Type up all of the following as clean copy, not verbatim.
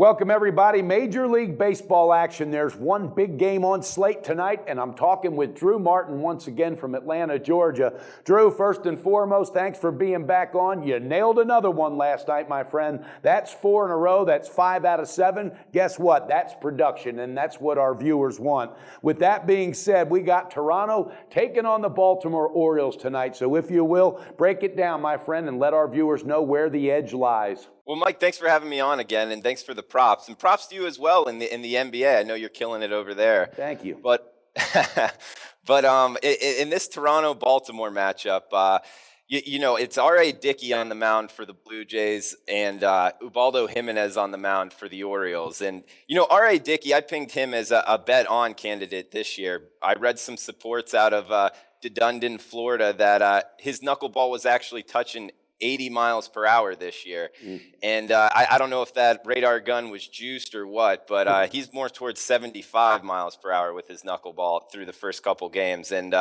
Welcome, everybody. Major League Baseball action. There's one big game on slate tonight, and I'm talking with Drew Martin once again from Atlanta, Georgia. Drew, first and foremost, thanks for being back on. You nailed another one last night, my friend. That's 4 in a row. That's 5 out of 7. Guess what? That's production, and that's what our viewers want. With that being said, we got Toronto taking on the Baltimore Orioles tonight. So if you will, break it down, my friend, and let our viewers know where the edge lies. Well, Mike, thanks for having me on again, and thanks for the props. And props to you as well in the NBA. I know you're killing it over there. Thank you. But in this Toronto-Baltimore matchup, it's R.A. Dickey on the mound for the Blue Jays and Ubaldo Jimenez on the mound for the Orioles. And, R.A. Dickey, I pinged him as a bet-on candidate this year. I read some supports out of Dunedin, Florida, that his knuckleball was actually touching 80 miles per hour this year. And I don't know if that radar gun was juiced or what, but he's more towards 75 miles per hour with his knuckleball through the first couple games. And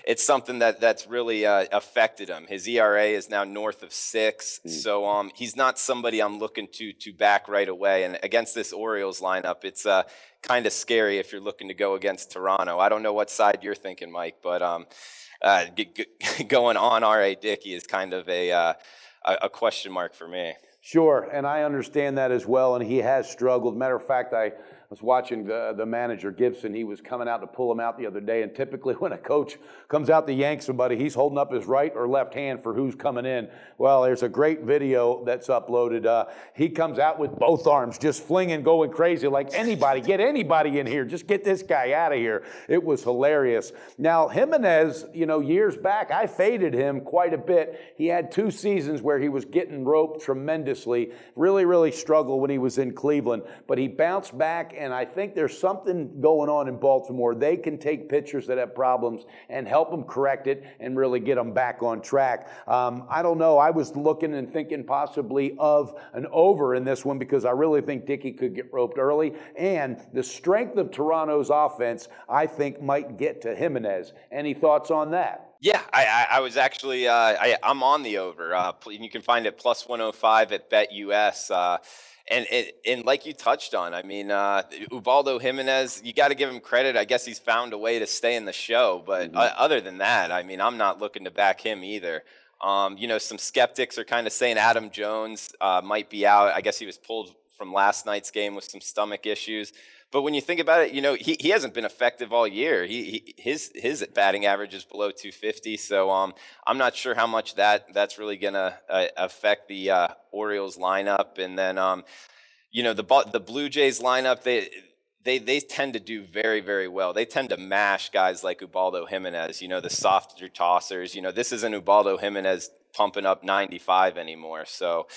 it's something that's really affected him. His ERA is now north of 6. So he's not somebody I'm looking to back right away. And against this Orioles lineup, it's kind of scary if you're looking to go against Toronto. I don't know what side you're thinking, Mike, but going on R.A. Dickey is kind of a question mark for me. Sure, and I understand that as well, and he has struggled. Matter of fact, I was watching the manager, Gibson. He was coming out to pull him out the other day, and typically when a coach comes out to yank somebody, he's holding up his right or left hand for who's coming in. Well, there's a great video that's uploaded. He comes out with both arms, just flinging, going crazy, like anybody, get anybody in here. Just get this guy out of here. It was hilarious. Now, Jimenez, years back, I faded him quite a bit. He had 2 seasons where he was getting roped tremendously, really struggled when he was in Cleveland, but he bounced back. And I think there's something going on in Baltimore. They can take pitchers that have problems and help them correct it and really get them back on track. I don't know. I was looking and thinking possibly of an over in this one because I really think Dickey could get roped early. And the strength of Toronto's offense, I think, might get to Jimenez. Any thoughts on that? Yeah, I was actually I'm on the over. You can find it plus 105 at BetUS. And like you touched on, I mean, Ubaldo Jimenez, you got to give him credit. I guess he's found a way to stay in the show. But other than that, I mean, I'm not looking to back him either. Some skeptics are kind of saying Adam Jones might be out. I guess he was pulled from last night's game with some stomach issues. But when you think about it, he hasn't been effective all year. His batting average is below 250. So I'm not sure how much that's really going to affect the Orioles lineup. And then the Blue Jays lineup, they tend to do very well. They tend to mash guys like Ubaldo Jimenez. The softer tossers. This isn't Ubaldo Jimenez pumping up 95 anymore. So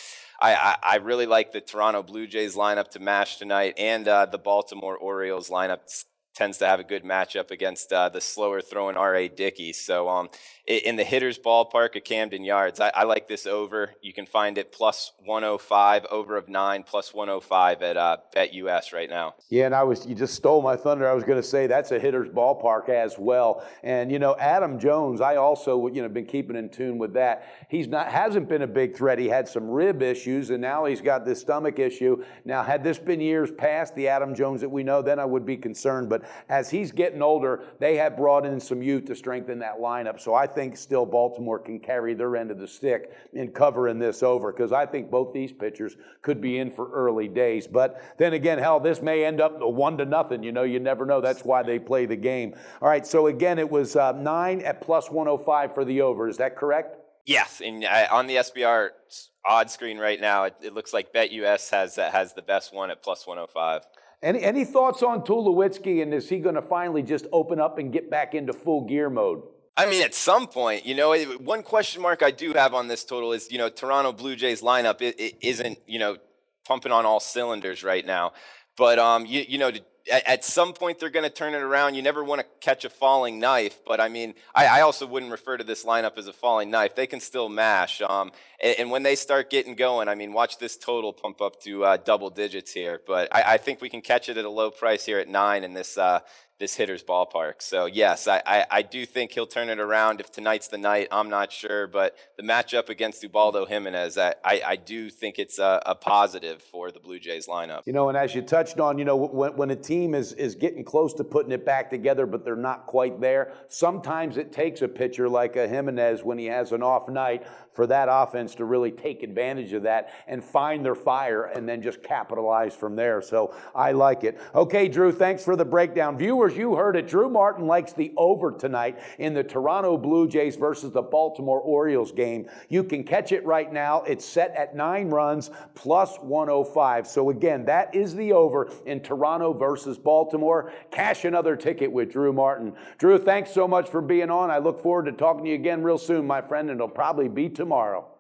I really like the Toronto Blue Jays lineup to mash tonight, and the Baltimore Orioles lineup tends to have a good matchup against the slower throwing R.A. Dickey. So in the hitter's ballpark at Camden Yards, I like this over. You can find it plus 105, over of 9, plus 105 at BetUS right now. Yeah, and you just stole my thunder. I was going to say that's a hitter's ballpark as well. And Adam Jones, I also been keeping in tune with that. Hasn't been a big threat. He had some rib issues, and now he's got this stomach issue. Now, had this been years past, the Adam Jones that we know, then I would be concerned. But as he's getting older, they have brought in some youth to strengthen that lineup. So I think still Baltimore can carry their end of the stick in covering this over, because I think both these pitchers could be in for early days. But then again, this may end up 1-0. You never know. That's why they play the game. All right, so again, it was 9 at plus 105 for the over. Is that correct? Yes, and on the SBR odd screen right now, it looks like BetUS has the best one at plus 105. Any thoughts on Tulowitzki, and is he going to finally just open up and get back into full gear mode? I mean, at some point, one question mark I do have on this total is, Toronto Blue Jays lineup it isn't, pumping on all cylinders right now. But, at some point they're going to turn it around. You never want to catch a falling knife, but I mean, I also wouldn't refer to this lineup as a falling knife. They can still mash. And when they start getting going, I mean, watch this total pump up to double digits here. But I think we can catch it at a low price here at 9 in this this hitter's ballpark. So yes, I do think he'll turn it around. If tonight's the night, I'm not sure, but the matchup against Ubaldo Jimenez, I do think it's a positive for the Blue Jays lineup. You know, and as you touched on, you know, when a team is getting close to putting it back together, but they're not quite there, sometimes it takes a pitcher like a Jimenez when he has an off night for that offense to really take advantage of that and find their fire and then just capitalize from there. So I like it. Okay, Drew, thanks for the breakdown. Viewers, you heard it. Drew Martin likes the over tonight in the Toronto Blue Jays versus the Baltimore Orioles game. You can catch it right now. It's set at 9 runs plus 105. So again, that is the over in Toronto versus Baltimore. Cash another ticket with Drew Martin. Drew, thanks so much for being on. I look forward to talking to you again real soon, my friend, and it'll probably be tomorrow.